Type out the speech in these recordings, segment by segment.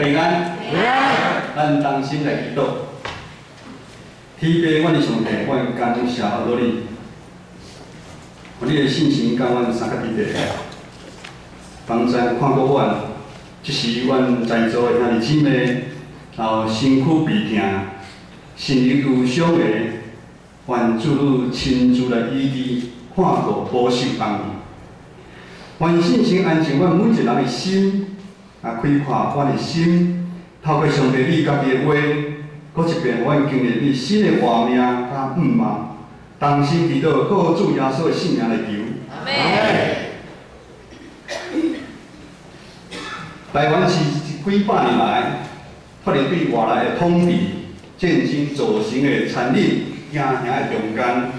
平安，咱同心来祈祷。天父，阮是上帝，阮感谢落你，互你的信心甲阮三脚伫地，帮助看过阮，即时阮在座的兄弟姊妹，然后身躯被疼，心里忧伤的，愿主你亲自来医治、看顾、保守安慰。愿信心安静阮每一人的心，开阔阮的心，透过上帝你家己的话，搁一遍阮经历你新的画面甲愿望，同心祈祷，靠主耶稣的圣名来求。阿门。台湾是几百年来，脱离对外来的统治、战争造成的残忍、惊吓的中间，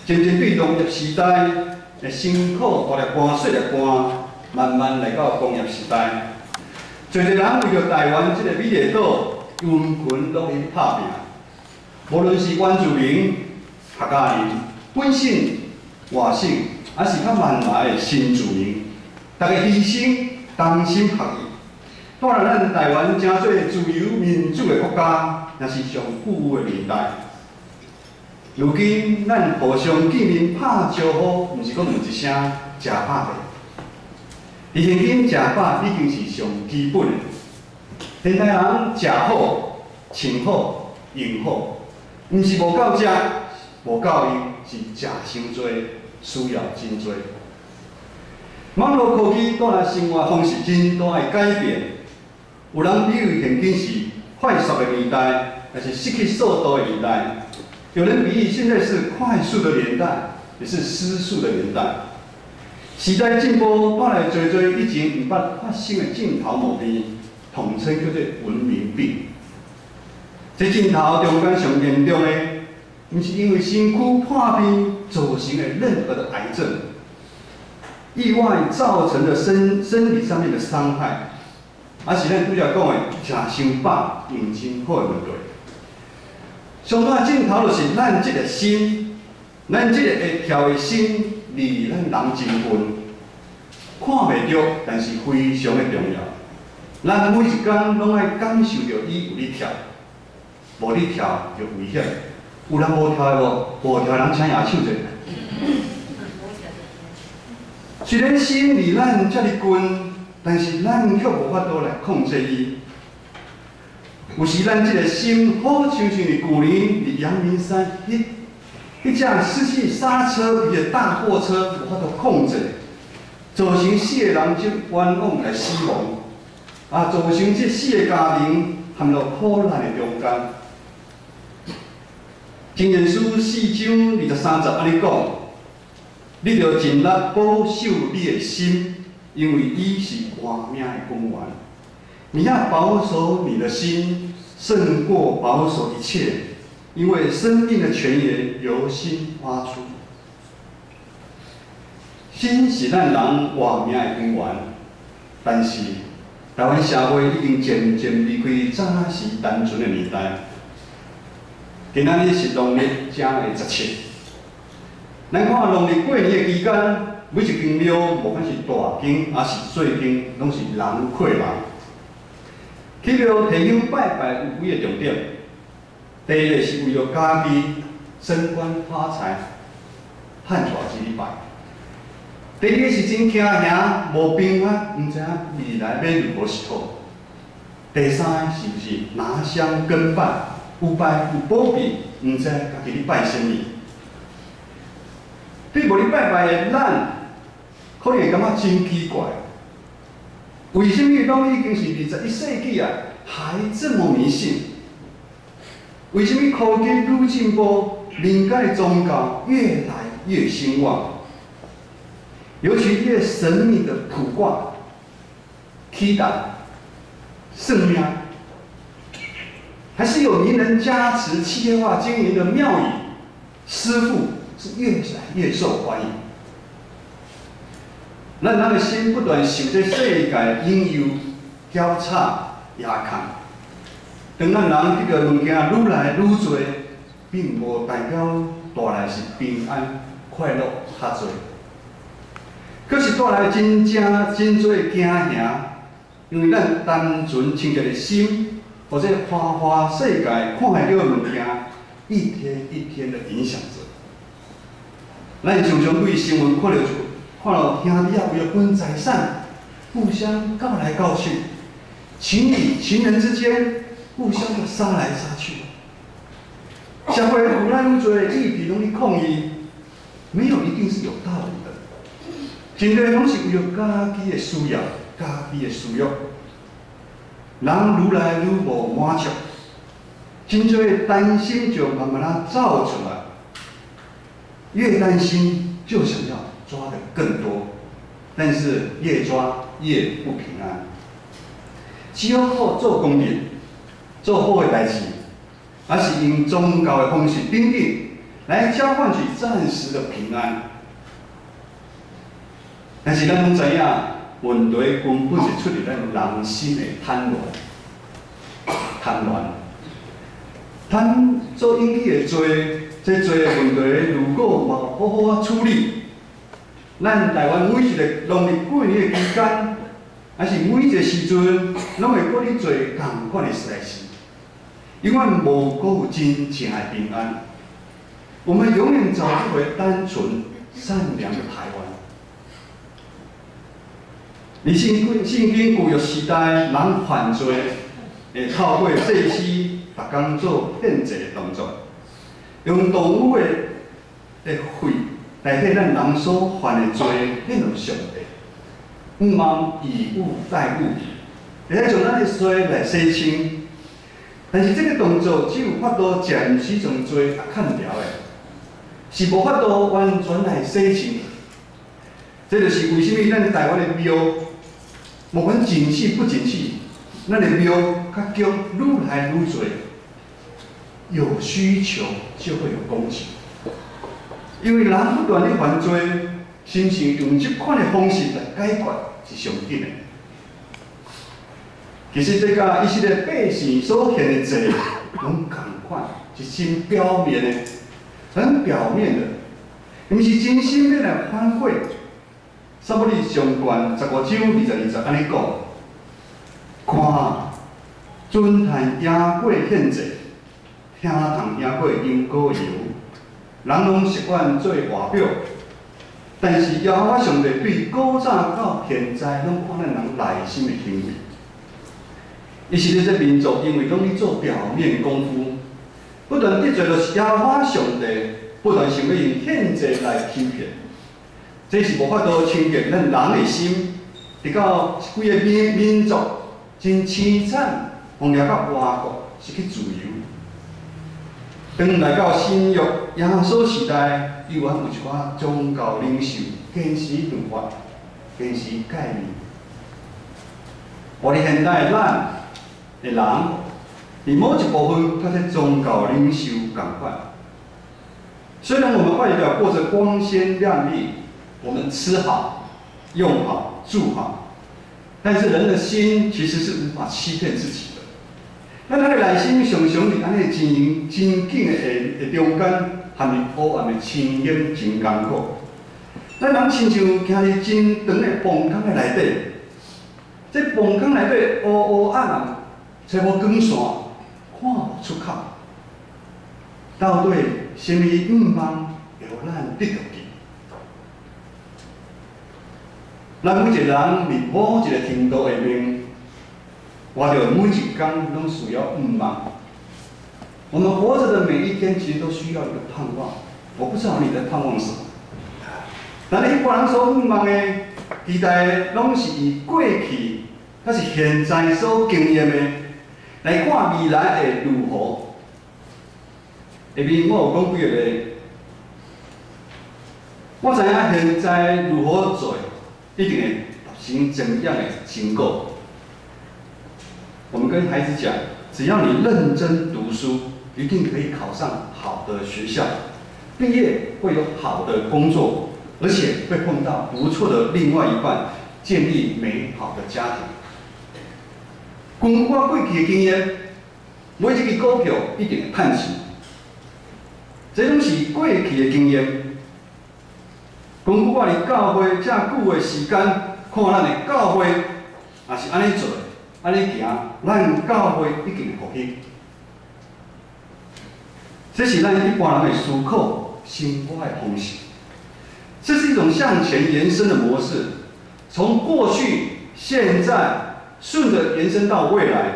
渐渐对农业时代的辛苦大粒汗、细粒汗，慢慢来到工业时代。侪人为着台湾这个美丽岛，群群拢去打拼。无论是原住民、客家人、本省、外省，还是较慢来的新住民，大家牺牲、同心合意，带来咱台湾真做自由民主的国家，也是上久的年代。如今咱互相见面拍招呼，毋是讲问一声食饱未？而现今食饱已经是上基本的。现代人食好、穿好、用好，毋是无够食、无够用，是食伤多，需要真多。网络科技带来生活方式真大的改变，有人比喻现今是快速的年代，也是失去速度的年代；有人比喻现在是快速的年代，也是失速的年代。时代进步带来侪侪以前毋捌发生的镜头毛病，统称叫做文明病。这镜头中间上严重的，毋是因为身躯破病造成的任何的癌症、意外造成的生理上面的伤害，而是咱拄则讲的食伤饱、用真好的问题。上大镜头就是咱这个心，咱这个会跳的心。离咱人真近，看袂着，但是非常的重要。咱每一天拢爱感受着伊有咧跳，无咧跳就危险。有人无跳的无？无跳人请举手者。虽然心离咱遮尔近，但是咱却无法度来控制伊。有时咱这个心好像是旧年伫阳明山一架失去刹车的大货车无法度控制，造成4个人就冤枉来死亡，造成这4个家庭陷入苦难的中间。经验书4章23节安尼讲：你着尽力保守你的心，因为伊是活命的根源。你要保守你的心，胜过保守一切。因为生命的泉源由心发出，心是咱人活命的根源。但是台湾社会已经渐渐离开早时单纯的年代。今仔日是农历正月17，咱看农历过年的期间，每一间庙，无管是大间还是小间，拢是人挤人。去庙提香拜拜有几个重点。第一个是为了家己升官发财、汉带之礼拜；第二个是真惊吓、无平安，毋知影未来要如何是好；第三个是不是拿香跟拜，有拜有保庇，毋知家己咧拜什么。对无咧拜拜的咱，可能会感觉真奇怪，为什么拢已经是21世纪啊，还这么迷信？为什么科技愈进步，民间的宗教越来越兴旺？尤其越神秘的卜卦、祈祷、圣庙，还是有名人加持、企业化经营的庙宇，师傅是越来越受欢迎。咱人的心不断受这世界引诱、交叉、压抗。当咱人这个物件愈来愈多，并无代表带来是平安、快乐较多，可是带来真多惊吓，因为咱单纯清洁的心，或者花花世界看下到的物件，一天一天的影响着。咱常常对新闻看到兄弟啊为了分财产，互相告来告去，情人之间互相的杀来杀去。社会有咱做的议题拢去抗议，没有一定是有道理的，真多拢是为了家己的需要、家己的需要。人愈来愈无满足，真多担心就慢慢啊造出来，越担心就想要抓得更多，但是越抓越不平安。只有靠做公平、做好的代志，而是用宗教的方式顶顶来交换取暂时的平安。但是咱拢知影，问题根本是出于咱人心的贪所引起的罪，这罪的问题如果无好好啊处理，咱台湾每一个农历过年的期间，还是每一个时阵，拢会过去做同款的代志，永远无过有真正的平安。我们永远找不回单纯善良的台湾。而圣经旧约时代，人犯罪会透过祭司，逐工做献祭的动作，用动物的血代替咱人所犯的罪献给上帝，毋茫以物代物，会使将咱的罪来洗清。但是这个动作只有法度暂时将罪砍掉的，是无法度完全来洗清。这就是为什么咱台湾的庙，无管景气不景气，咱的庙甲宫愈来愈多，有需求就会有供给。因为人不断的犯罪，心情用这款的方式来解决是上紧的。其实这甲以色列百姓所献的祭，拢同款，是真表面的，很表面的，毋是真心的来反悔。撒母耳上卷15章22节安尼讲：看，尊坛野果献祭，听堂野果因果油，人拢习惯做外表，但是耶和华上帝对古早到现在拢看咱人内心的行为。以色列这民族因为拢咧做表面功夫，不断得罪就是耶和华上帝，不断想要用献祭来欺骗。这是无法度清洁咱人的心，直到规个民族真凄惨，亡了到外国，失去自由。当来到新约耶稣时代，依然有一寡宗教领袖坚持律法，坚持戒律。我哋现代咱的人，伫某一部分，甲这宗教领袖同款。虽然我们外表过着光鲜亮丽，我们吃好、用好、住好，但是人的心其实是无法欺骗自己的。咱的内心常常伫安尼真紧的中间，含入黑暗的深渊，真艰苦。咱人亲像行入真长的崩坑的内底，这崩坑内底黑黑暗暗，找无光线，看无出口。到底什么愿望会互咱得到去？咱每一个人伫某一个程度下面，活着每一天拢需要愿望。我们活着的每一天，其实都需要一个盼望。我不知道你在盼望什么，但是一般人所愿望的、期待的，拢是以过去，还是现在所经验的，来看未来会如何。下面我有讲几个例，我知影现在如何做，一定会达成怎样的成果。我们跟孩子讲，只要你认真读书，一定可以考上好的学校，毕业会有好的工作，而且会碰到不错的另外一半，建立美好的家庭。根据我过去的经验，每一支股票一定会赚钱。这拢是过去的经验。根据我伫教会这久的时间，看咱的教会也是安尼做的。安尼行，咱教会已经复兴。这是咱一般人的思考、生活的方式。这是一种向前延伸的模式，从过去、现在顺着延伸到未来。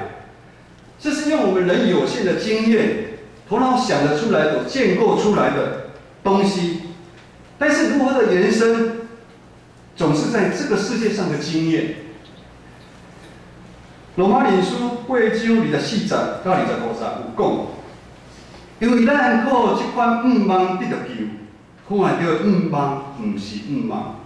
这是用我们人有限的经验、头脑想得出来的、建构出来的东西。但是如何的延伸，总是在这个世界上的经验。罗马人书8章24节到25节有讲，因为咱靠这款愿望得到救，看到愿望不是愿望，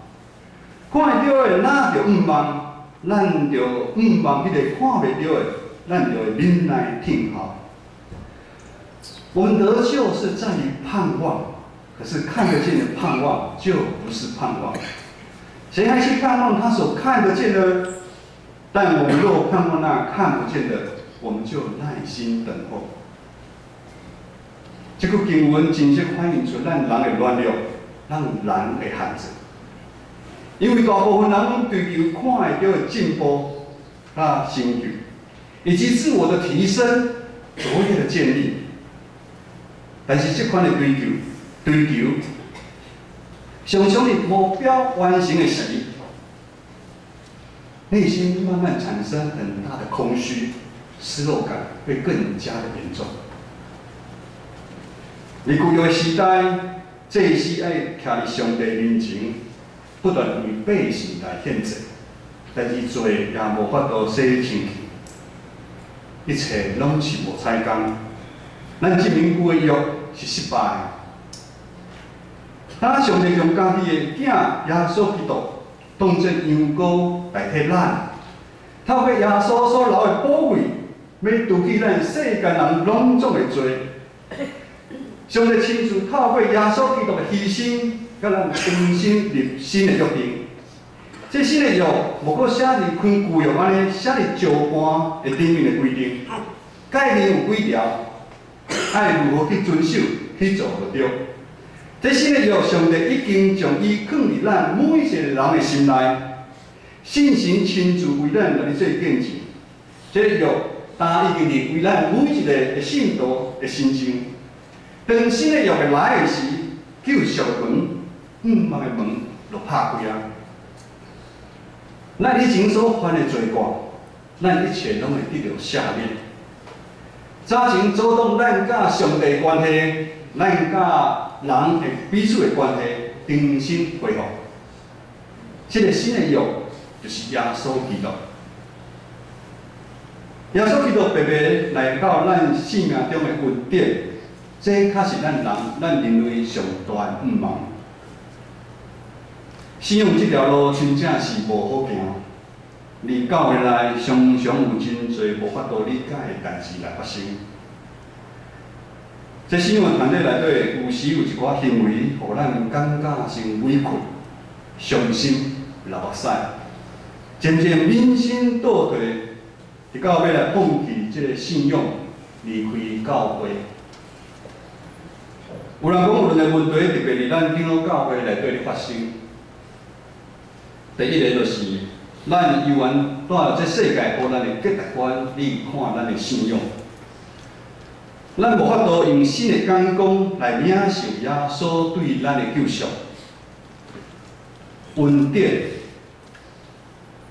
看到的哪着愿望，咱着愿望迄个看袂到的，咱就忍耐听候。我们得救是在于盼望，可是看得见的盼望就不是盼望。谁还去盼望他所看得见的？但我们若盼望那看不见的，我们就耐心等候。这句经文真实反映出咱人的软弱，咱人的限制。因为大部分人追求看会到的进步、啊成就，以及自我的提升、卓越的建立。但是这款的追求，常常的目标完成的时，内心慢慢产生很大的空虚、失落感，会更加的严重。而旧约时代，祭司爱徛伫上帝面前，不断为百姓来献祭，但是罪也无法度洗清去，一切拢是无采工。咱这民旧的约是失败的。当上帝将家己的囝耶稣基督当作羊羔代替咱，透过耶稣所留的宝贵，要除去咱世间人拢总的罪。上帝亲自透过耶稣基督的牺牲，甲咱重新立新的约定。这新的约无过写伫看旧约安尼，写伫石板的顶面的规定，概念有几条，爱如何去遵守，去做就对。这新的约，上帝已经将伊放伫咱每一个人的心内，信神亲自为咱来做见证。这个约，但已经是为咱每一个的信徒的心情。当新的约会来的时，救赎的门、愿望的门就拍开啊！咱以前所犯的罪过，咱一切拢会得到赦免。早前阻挡咱甲上帝关系，咱甲人的彼此的关系重新恢复。这个新的约就是耶稣基督。耶稣基督白白来到咱生命中的恩典。这确是咱人类上大的愿望。信仰这条路真正是无好行，而教会内常常有真侪无法度理解的代志来发生。这信仰团队内底有时有一寡行为，互咱感觉真委屈、伤心、流目屎，渐渐泯心倒退，直到要来放弃这个信仰，离开教会。有人讲，有两个问题特别伫咱长老教会内底发生。第一个就是，咱有缘带这世界互咱的价值观去看咱的信仰。咱无法度用新的眼光来领受耶稣对咱的救赎、恩典、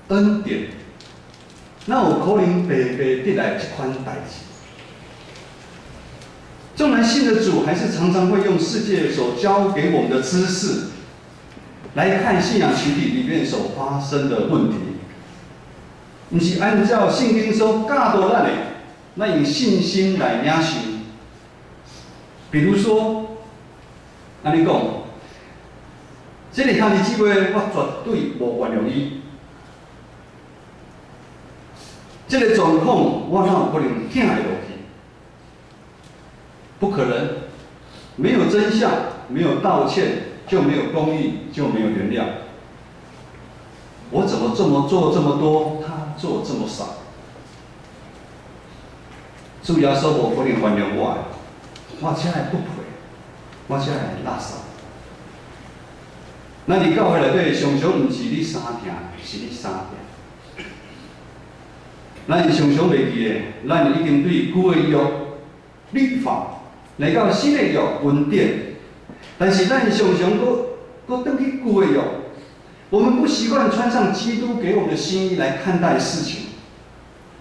恩典，哪有可能白白得来这款代志？纵然信的主，还是常常会用世界所教给我们的知识来看信仰群体里面所发生的问题，不是按照圣经所教导咱的，咱用信心来领受。比如说，安尼讲，这个兄弟姊妹，我绝对无原谅伊。这个状况，我哪有可能听会落去？不可能，没有真相，没有道歉，就没有公义，就没有原谅。我怎么这么做这么多，他做这么少？主耶稣无可能原谅我，我只会不配，我只会垃圾。咱伫教会内底，常常毋是你相听，是你相听。咱常常袂记的，咱已经对旧的约律法来到新的约恩典，但是咱常常搁转去旧的约，我们不习惯穿上基督给我们的新衣来看待事情，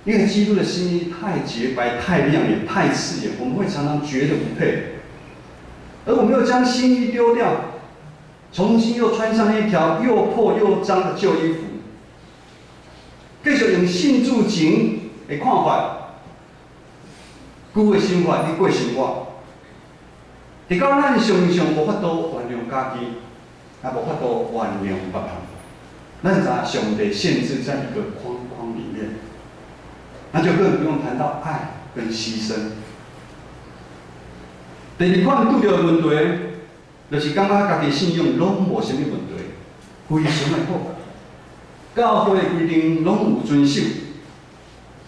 因为基督的新衣太洁白、太亮眼、太刺眼，我们会常常觉得不配，而我们又将新衣丢掉，重新又穿上一条又破又脏的旧衣服。继续用信主前的看法、旧的生活去过生活，直到咱常常无法度原谅家己，也无法度原谅别人，咱知上帝限制在一个框框里面，那就更不用谈到爱跟牺牲。第二款拄到的问题，就是感觉家己信仰拢无啥物问题，非常的好。教会的规定拢有遵守，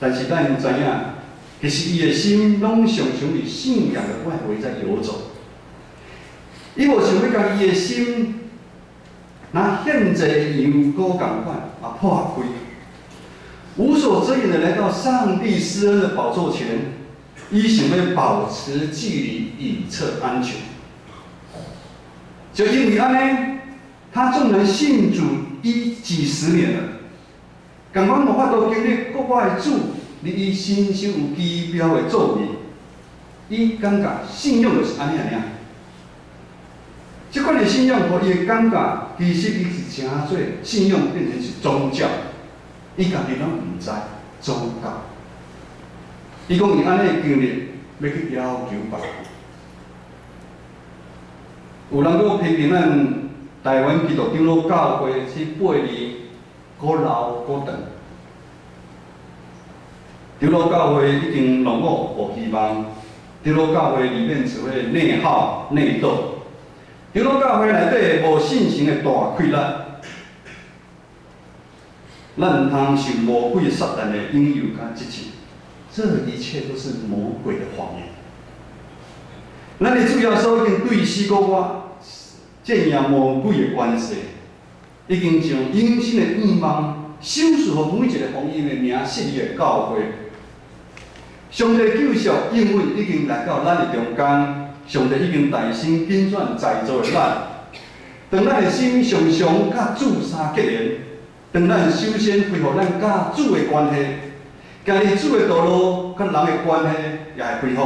但是咱知影，其实伊的心拢常常伫信仰的外围在游走。伊无想要将伊的心拿现在的羊羔共款破开，无所遮掩的来到上帝施恩的宝座前，伊想要保持距离以测安全。就因为安尼，他纵然信主几十年了，共款无法度经历国外的主，你伊身上有奇妙的作为，伊感觉信仰就是安尼尔。这款的信仰，互伊的感觉，其实伊是真做信仰变成是宗教，伊家己拢唔知宗教。伊讲伊安尼的经历，要去要求别人。有人搁批评咱台湾基督长老教会去背离搁老搁长，长老教会已经落伍无希望，长老教会里面只会内耗内斗，长老教会内底无信心的大溃烂，咱唔通受魔鬼撒旦的引诱甲激情，这一切都是魔鬼的谎言。咱的主耶稣已经对死过我。建立魔鬼的关系，已经将永生的愿望收束予每一个福音的名设立的教会。上帝救赎应允已经来到咱的中间，上帝已经大心拣选在座的咱。当咱的心常常甲主相结连，当咱首先恢复咱甲主的关系，行入主的道路，甲人的关系也会恢复。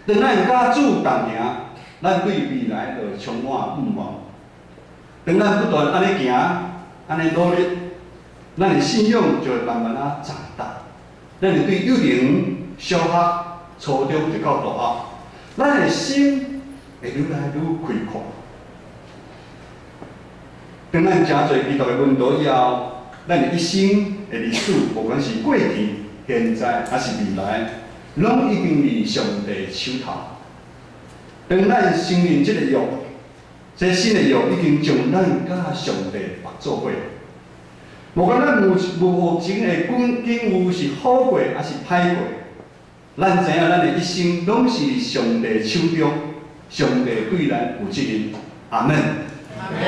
当咱甲主同行。咱对未来就充满盼望。当咱不断安尼行，安尼努力，咱的信仰就会慢慢长大。咱会对幼龄、小学、初中就到大学，咱的心会愈来愈开阔。当咱真侪基督的门徒以后，咱的一生的历史，无管是过去、现在还是未来，拢已经伫上帝手头。当咱承认这个约，这新的约已经将咱甲上帝合作伙。无管咱目前的境遇是好过还是歹过，咱知影咱的一生拢是上帝手中，上帝对咱负责任。阿门。阿门。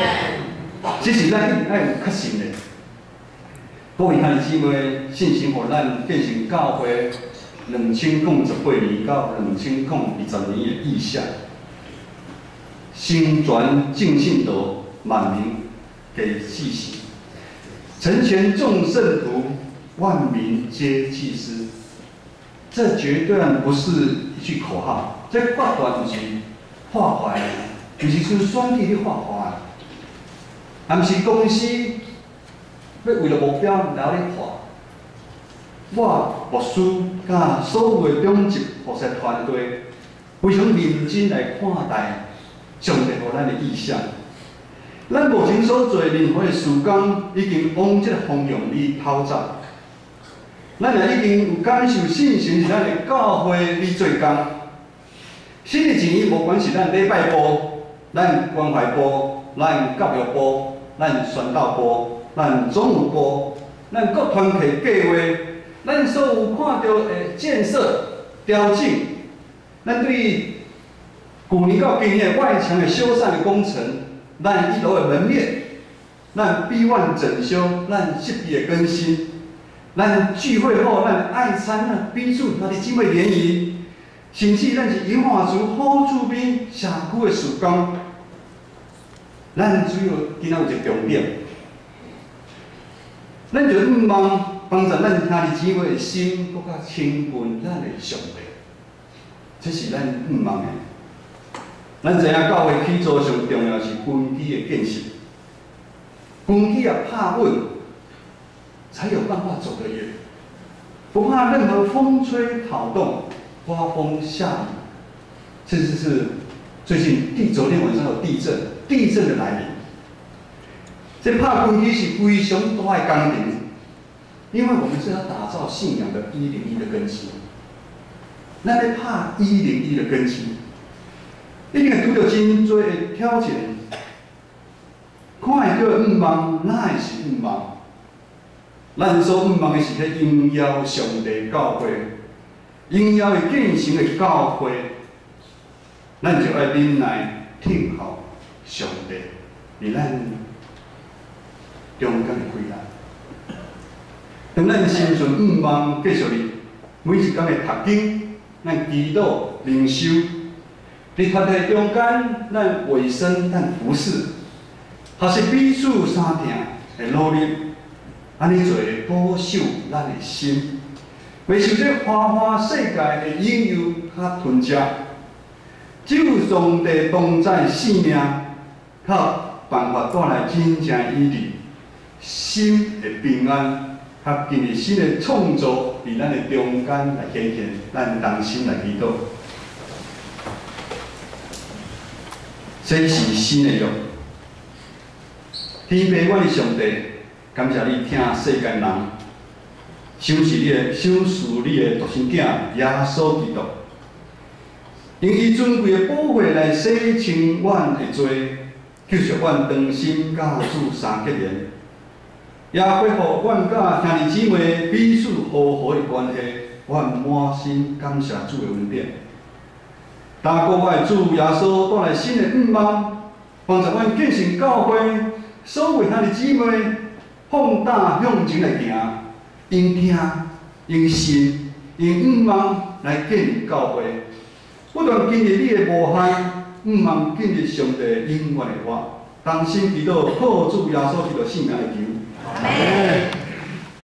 这是咱一定要有确信的。各位兄弟姊妹，信心互咱变成教会2018年到2020年的意向。心传尽信德，满名给祭司，成全众圣徒，万民皆祭司。这绝对不是一句口号，这法段不是画画的，就是像选举咧画画的，也毋是公司要为了目标然后咧画。我牧师甲所有的中级菩萨团队，非常认真来看待。上帝予咱的意向，咱目前所做任何的事工，已经往这个方向里讨走。咱也已经有感受信心是咱的教会里做工。新的一年，无管是咱礼拜部、咱关怀部、咱教育部、咱宣道部、咱总务部、咱各团体计划，咱所有看到的建设、调整，咱对去年到今年外墙的修缮的工程，咱1楼的门面，咱 B1 整修，咱设备的更新，咱聚会后，咱爱餐啊，彼此咱的姊妹联谊，甚至咱是银华族好厝边社区的事工，咱只有今仔有一个重点，咱就毋忘帮助咱兄弟姊妹的心，搁较亲近咱的上帝，这是咱毋忘的。咱知影教会起初上重要是根基的建设，根基啊拍稳，才有办法走得远，不怕任何风吹草动、刮风下雨，甚至是最近昨天晚上有地震，地震的来临，这拍根基是非常大的工程，因为我们是要打造信仰的101的根基，咱咧拍101的根基。一定会拄到真多的挑战，看会到毋忘，哪会是毋忘？咱所毋忘的是咧荣耀上帝教会，荣耀的建成的教会，咱就要忍耐听候上帝，伫咱中间的归来。当咱心存毋忘，继续哩每一天的读经，咱祈祷灵修。伫团体中间，咱卫生、咱服侍，还是彼此相挺的努力，安尼做会保守咱的心，袂受这花花世界的引诱甲吞食。只有上帝同在生命，才有办法带来真正意义，心的平安，甲今日新的创造伫咱的中间来显现，咱同心来祈祷。这是新的约。天父，我的上帝，感谢你听世间人赏识你的独生囝耶稣基督，用伊尊贵的宝血来洗清阮的罪，救赎阮长心甲主三结连，也恢复阮甲兄弟姊妹彼此和好的关系。阮满心感谢主的恩典。但国外主耶稣带来新的盼望，帮助阮建成教会，所有兄弟姊妹放胆向前来行，用听、用信、用盼望来建立教会，不断经历你的无限，盼望建立上帝永远的话。同心祈祷，靠主耶稣基督圣名来求。